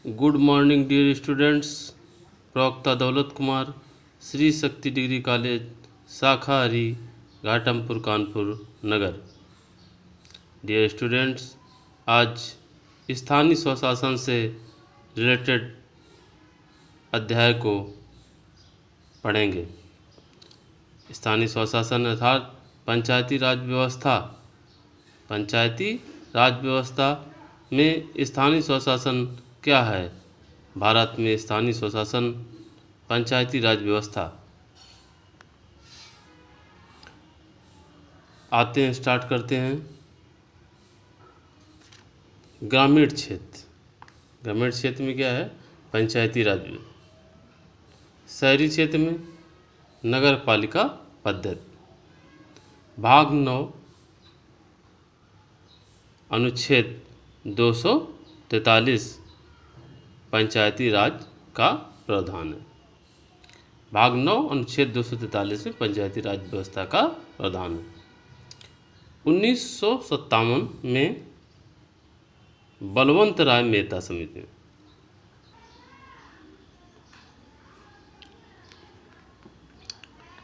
Good morning dear students. प्रवक्ता दौलत Kumar, Shri Shakti degree college, शाखा हरी, घाटमपुर, कानपुर नगर। डियर स्टूडेंट्स, आज स्थानीय स्वशासन से रिलेटेड अध्याय को पढ़ेंगे। स्थानीय स्वशासन अर्थात पंचायती राज व्यवस्था। पंचायती राज व्यवस्था में स्थानीय स्वशासन क्या है? भारत में स्थानीय स्वशासन पंचायती राज व्यवस्था। आते हैं, स्टार्ट करते हैं। ग्रामीण क्षेत्र। ग्रामीण क्षेत्र में क्या है? पंचायती राज व्यवस्था। शहरी क्षेत्र में नगर पालिका पद्धति। भाग 9 अनुच्छेद 243 पंचायती राज का प्रावधान है। भाग 9 अनुच्छेद 243 में पंचायती राज व्यवस्था का प्रावधान है। 1957 में बलवंत राय मेहता समिति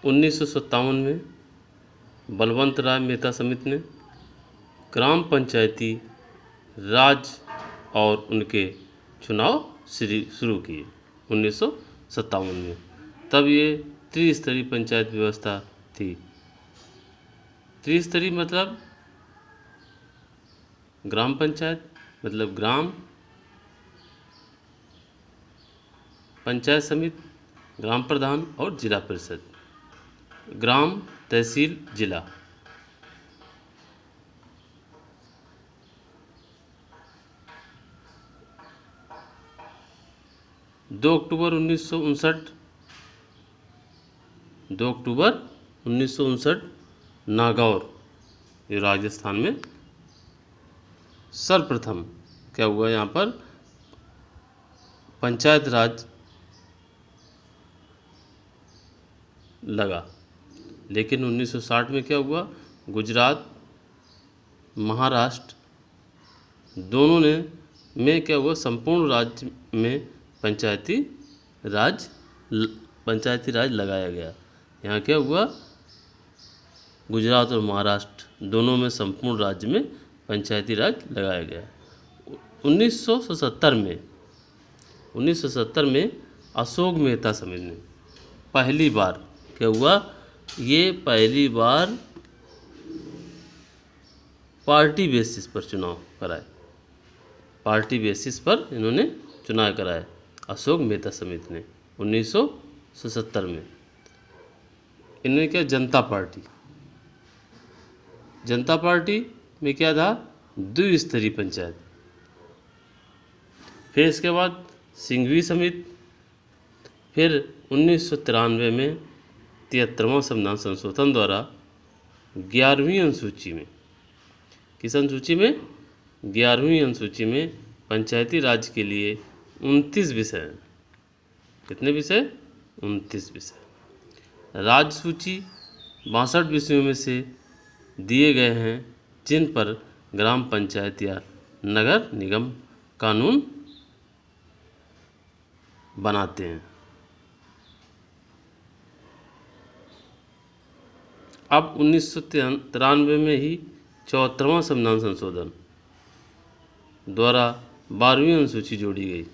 1957 में बलवंत राय मेहता समिति ने ग्राम पंचायती राज और उनके चुनाव शुरू किए 1957 में। तब ये त्रिस्तरीय पंचायत व्यवस्था थी। त्रिस्तरीय मतलब ग्राम पंचायत मतलब ग्राम पंचायत समिति, ग्राम प्रधान और जिला परिषद। ग्राम, तहसील, जिला। दो अक्टूबर 1959 नागौर, ये राजस्थान में सर्वप्रथम क्या हुआ? यहाँ पर पंचायत राज लगा। लेकिन 1960 में क्या हुआ? गुजरात, महाराष्ट्र दोनों में क्या हुआ? संपूर्ण राज्य में पंचायती राज लगाया गया। यहाँ क्या हुआ? गुजरात और महाराष्ट्र दोनों में संपूर्ण राज्य में पंचायती राज लगाया गया। 1970 में अशोक मेहता समिति ने पहली बार क्या हुआ? ये पहली बार पार्टी बेसिस पर चुनाव कराए। पार्टी बेसिस पर इन्होंने चुनाव कराए अशोक मेहता समिति ने 1970 में। इन्होंने क्या? जनता पार्टी में क्या था? द्विस्तरीय पंचायत। फिर इसके बाद सिंघवी समिति। फिर 1993 में 73वां संविधान संशोधन द्वारा 11वीं अनुसूची में, किस अनुसूची में? 11वीं अनुसूची में पंचायती राज के लिए 29 विषय हैं। कितने विषय? 29 विषय। राज्य सूची 62 विषयों में से दिए गए हैं जिन पर ग्राम पंचायत या नगर निगम कानून बनाते हैं। अब 1993 में ही 74वां संविधान संशोधन द्वारा 12वीं अनुसूची जोड़ी गई।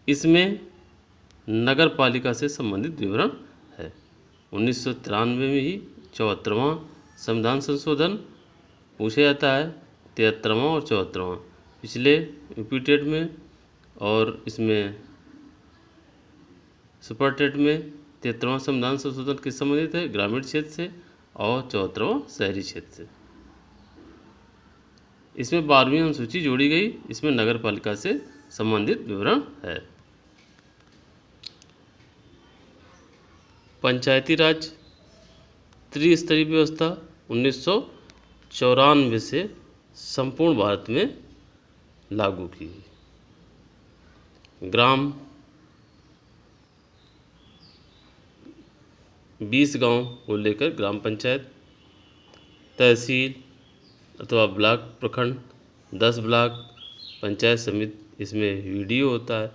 इसमें नगर पालिका से संबंधित विवरण है। 1993 में ही 74वां संविधान संशोधन पूछा जाता है। 73वां और 74वां पिछले यूपी टेट में और इसमें सुपर टेट में 73वां संविधान संशोधन किस संबंधित है? ग्रामीण क्षेत्र से। और 74वां शहरी क्षेत्र से। इसमें 12वीं अनुसूची जोड़ी गई। इसमें नगर पालिका से संबंधित विवरण है। पंचायती राज त्रिस्तरीय व्यवस्था 1994 से संपूर्ण भारत में लागू की। ग्राम 20 गांव को लेकर ग्राम पंचायत। तहसील अथवा ब्लॉक प्रखंड 10 ब्लॉक पंचायत समिति इसमें वीडियो होता है,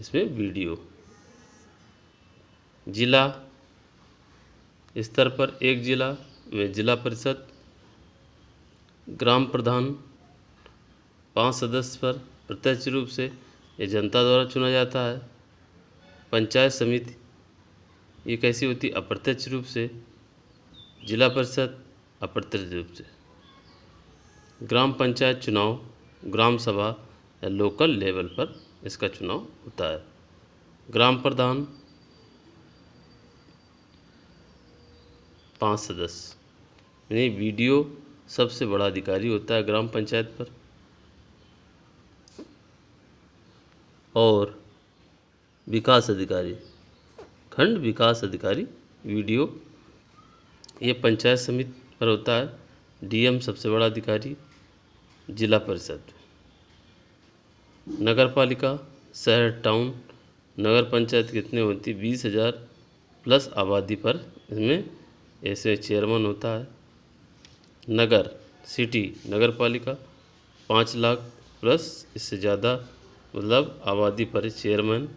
इसमें वीडियो। जिला स्तर पर एक जिला में जिला परिषद, ग्राम प्रधान 5 सदस्य पर प्रत्यक्ष रूप से ये जनता द्वारा चुना जाता है। पंचायत समिति ये कैसी होती है? अप्रत्यक्ष रूप से। जिला परिषद अप्रत्यक्ष रूप से। ग्राम पंचायत चुनाव ग्राम सभा या लोकल लेवल पर इसका चुनाव होता है। ग्राम प्रधान 5 सदस्य, यानी वीडियो सबसे बड़ा अधिकारी होता है ग्राम पंचायत पर। और विकास अधिकारी, खंड विकास अधिकारी वीडियो, ये पंचायत समिति पर होता है। डीएम सबसे बड़ा अधिकारी। जिला परिषद, नगर पालिका, शहर टाउन, नगर पंचायत कितने होती? 20,000 प्लस आबादी पर इसमें ऐसे चेयरमैन होता है। नगर सिटी नगर पालिका 5 लाख प्लस इससे ज़्यादा मतलब आबादी पर चेयरमैन।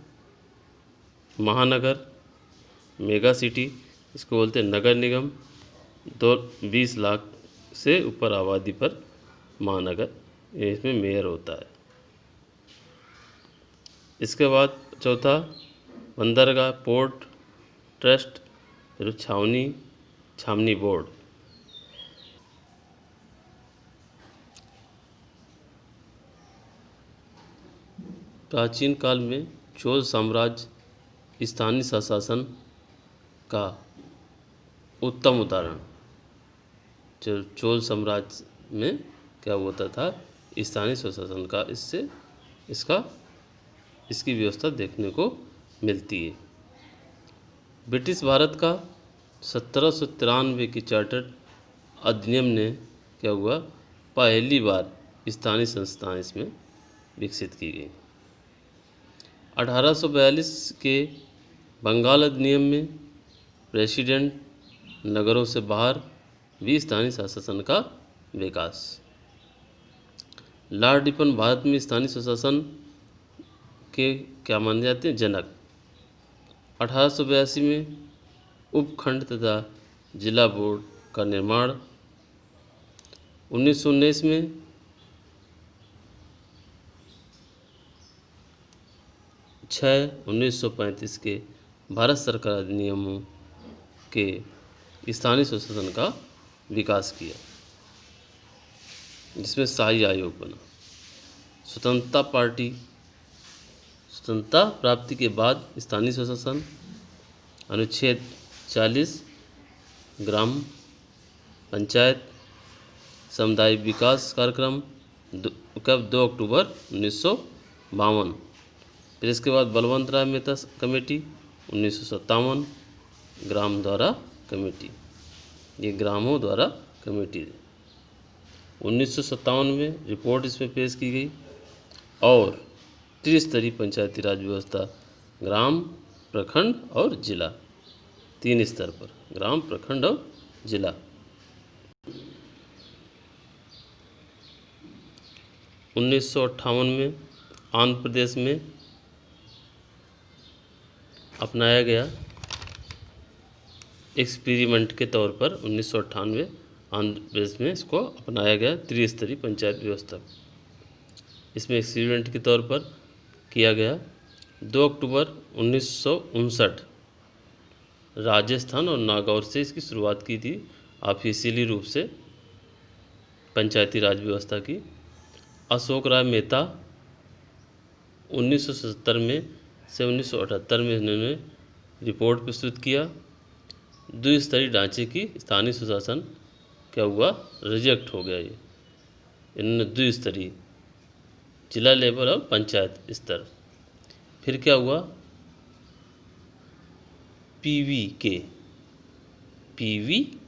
महानगर मेगा सिटी इसको बोलते हैं नगर निगम, 20 लाख से ऊपर आबादी पर महानगर, ये इसमें मेयर होता है। इसके बाद चौथा बंदरगाह, पोर्ट ट्रस्ट, फिर छावनी बोर्ड। प्राचीन काल में चोल साम्राज्य स्थानीय स्वशासन का उत्तम उदाहरण। चोल साम्राज्य में क्या होता था? स्थानीय स्वशासन का इसकी व्यवस्था देखने को मिलती है। ब्रिटिश भारत का 1793 की चार्टर्ड अधिनियम ने क्या हुआ? पहली बार स्थानीय संस्थाएं इसमें विकसित की गई। 1842 के बंगाल अधिनियम में प्रेसिडेंट नगरों से बाहर भी स्थानीय स्वशासन का विकास। लॉर्ड रिपन भारत में स्थानीय स्वशासन के क्या माने जाते हैं? जनक। 1882 में उपखंड तथा जिला बोर्ड का निर्माण। 1919 में छः 1935 के भारत सरकार अधिनियमों के स्थानीय स्वशासन का विकास किया, जिसमें शाही आयोग बना। स्वतंत्रता प्राप्ति के बाद स्थानीय स्वशासन, अनुच्छेद 40 ग्राम पंचायत सामुदायिक विकास कार्यक्रम कब? 2 अक्टूबर 1952। फिर इसके बाद बलवंत राय मेहता कमेटी 1957, ग्राम द्वारा कमेटी, ये ग्रामों द्वारा कमेटी। 1957 में रिपोर्ट इसमें पेश की गई। और त्रिस्तरीय पंचायती राज व्यवस्था ग्राम, प्रखंड और जिला, 3 स्तर पर ग्राम, प्रखंड और जिला। 1958 में आंध्र प्रदेश में अपनाया गया एक्सपेरिमेंट के तौर पर। 1998 आंध्र प्रदेश में इसको अपनाया गया त्रिस्तरीय पंचायत व्यवस्था। इसमें एक्सपेरिमेंट के तौर पर किया गया। 2 अक्टूबर 1959 राजस्थान और नागौर से इसकी शुरुआत की थी ऑफिशियली रूप से पंचायती राज व्यवस्था की। अशोक राय मेहता 1977 में से 1978 में इन्होंने रिपोर्ट प्रस्तुत किया। द्विस्तरीय ढांचे की स्थानीय सुशासन क्या हुआ? रिजेक्ट हो गया। ये इन्होंने द्विस्तरीय जिला लेवल और पंचायत स्तर। फिर क्या हुआ? पीवी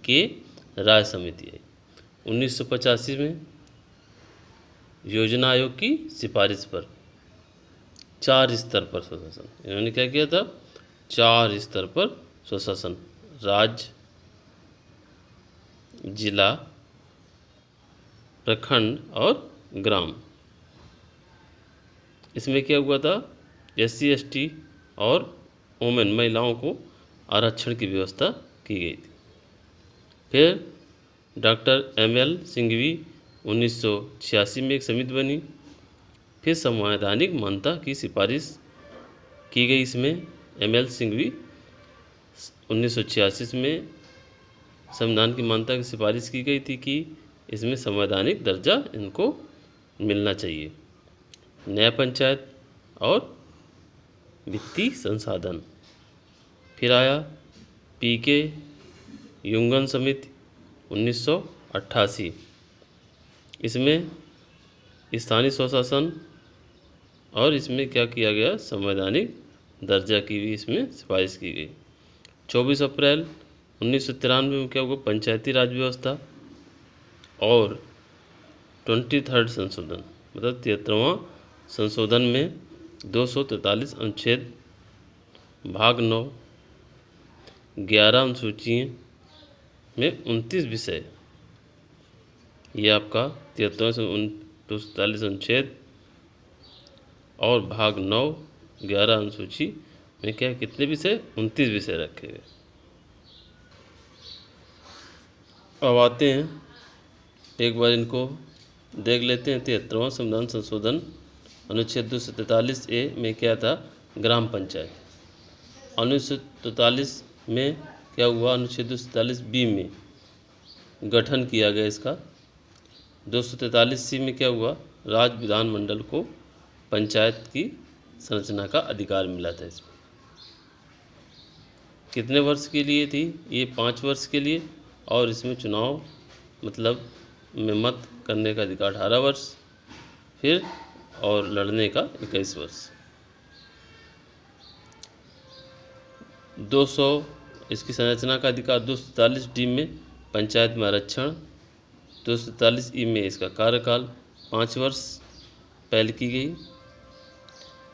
के राय समिति आई 1985 में योजना आयोग की सिफारिश पर 4 स्तर पर स्वशासन। इन्होंने क्या किया था? 4 स्तर पर स्वशासन, राज्य, जिला, प्रखंड और ग्राम। इसमें क्या हुआ था, SC ST और वोमेन महिलाओं को आरक्षण की व्यवस्था की गई थी। फिर डॉक्टर ML सिंघवी 1986 में एक समिति बनी। फिर संवैधानिक मान्यता की सिफारिश की गई। इसमें ML सिंघवी 1986 में संविधान की मान्यता की सिफारिश की गई थी कि इसमें संवैधानिक दर्जा इनको मिलना चाहिए। न्याय पंचायत और वित्तीय संसाधन। फिर आया PK युंगन समिति 1988। इसमें स्थानीय स्वशासन और इसमें क्या किया गया, संवैधानिक दर्जा की भी इसमें सिफारिश की गई। 24 अप्रैल 1993 में क्या हुआ, पंचायती राज व्यवस्था और 23rd संशोधन, मतलब 73वां संशोधन में 243 अनुच्छेद भाग 9, 11 अनुसूची में 29 विषय, ये आपका 243 अनुच्छेद और भाग 9, 11 अनुसूची में क्या कितने विषय, 29 विषय रखे गए। अब आते हैं, एक बार इनको देख लेते हैं। 73वां संविधान संशोधन अनुच्छेद 243A में क्या था, ग्राम पंचायत। 1943 में क्या हुआ, अनुच्छेद 243B में गठन किया गया इसका। 243C में क्या हुआ, राज्य विधानमंडल को पंचायत की संरचना का अधिकार मिला था। इसमें कितने वर्ष के लिए थी, ये 5 वर्ष के लिए, और इसमें चुनाव मतलब में मत करने का अधिकार 18 वर्ष, फिर और लड़ने का 21 वर्ष। 200 इसकी संरचना का अधिकार। 243D में पंचायत में आरक्षण। 243E में इसका कार्यकाल 5 वर्ष पहले की गई।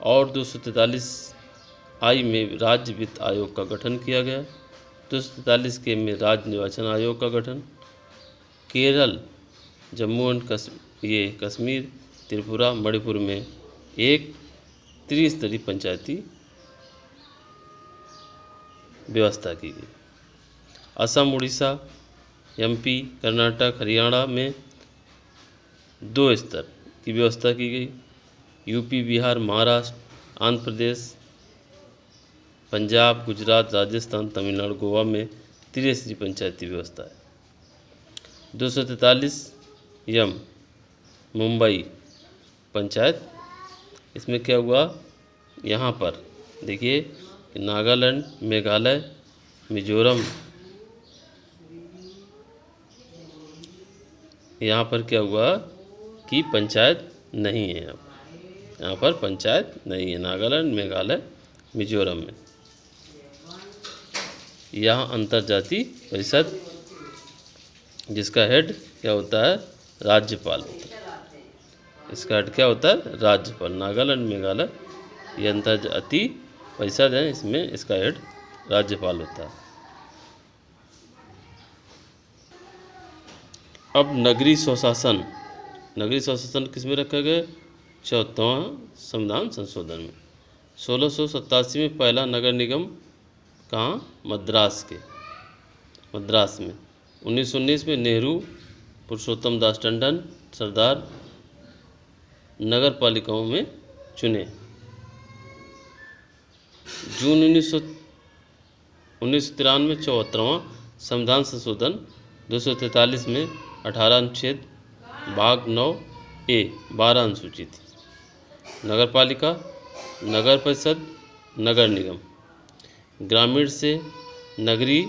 और 243I में राज्य वित्त आयोग का गठन किया गया। 243K में राज्य निर्वाचन आयोग का गठन। केरल, जम्मू एंड कश्मीर, त्रिपुरा, मणिपुर में एक त्रिस्तरीय पंचायती व्यवस्था की गई। असम, उड़ीसा, MP, कर्नाटक, हरियाणा में 2 स्तर की व्यवस्था की गई। UP, बिहार, महाराष्ट्र, आंध्र प्रदेश, पंजाब, गुजरात, राजस्थान, तमिलनाडु, गोवा में त्रिस्तरीय पंचायती व्यवस्था है। 243M मुंबई पंचायत। इसमें क्या हुआ, यहाँ पर देखिए नागालैंड, मेघालय, मिजोरम, यहाँ पर क्या हुआ कि पंचायत नहीं है। यहाँ पर पंचायत नहीं है, नागालैंड, मेघालय, मिजोरम में। यहाँ अंतर्जातीय परिषद, जिसका हेड क्या होता है, राज्यपाल होता है। इसका हेड क्या होता है, राज्यपाल। नागालैंड, मेघालय ये अंतर्जातीय परिषद है, इसमें इसका हेड राज्यपाल होता है। अब नगरीय स्वशासन। नगरीय स्वशासन किस में रखा गया, 74वां संविधान संशोधन में। 1687 में पहला नगर निगम कहाँ, मद्रास में। 1919 में नेहरू, पुरुषोत्तम दास टंडन सरदार नगर पालिकाओं में चुने। जून 1993 में 74वां संविधान संशोधन 243 में 18 अनुच्छेद भाग 9A 12 अनुसूची थी। नगर पालिका, नगर परिषद, नगर निगम, ग्रामीण से नगरीय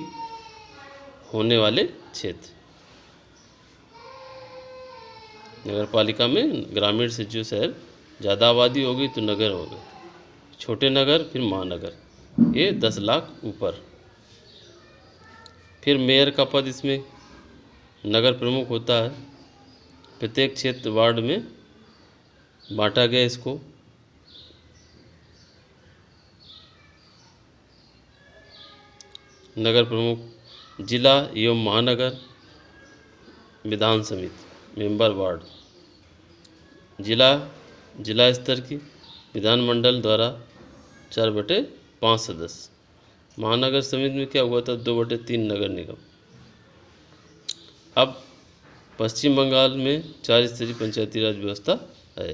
होने वाले क्षेत्र। नगर पालिका में ग्रामीण से जो शहर ज़्यादा आबादी हो गई तो नगर हो गए, छोटे नगर फिर महानगर, ये 10 लाख ऊपर। फिर मेयर का पद, इसमें नगर प्रमुख होता है। प्रत्येक क्षेत्र वार्ड में बांटा गया इसको। नगर प्रमुख, जिला एवं महानगर विधान समिति, मेंबर वार्ड, जिला स्तर की, विधानमंडल द्वारा 4/5 सदस्य। महानगर समिति में क्या हुआ था? 2/3 नगर निगम। अब पश्चिम बंगाल में 4 स्तरीय पंचायती राज व्यवस्था है।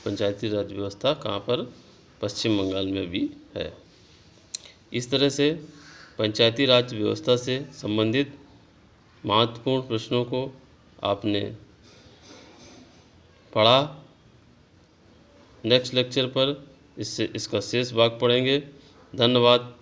पंचायती राज व्यवस्था कहाँ पर? पश्चिम बंगाल में भी है। इस तरह से पंचायती राज व्यवस्था से संबंधित महत्वपूर्ण प्रश्नों को आपने पढ़ा। नेक्स्ट लेक्चर पर इसका शेष भाग पढ़ेंगे। धन्यवाद।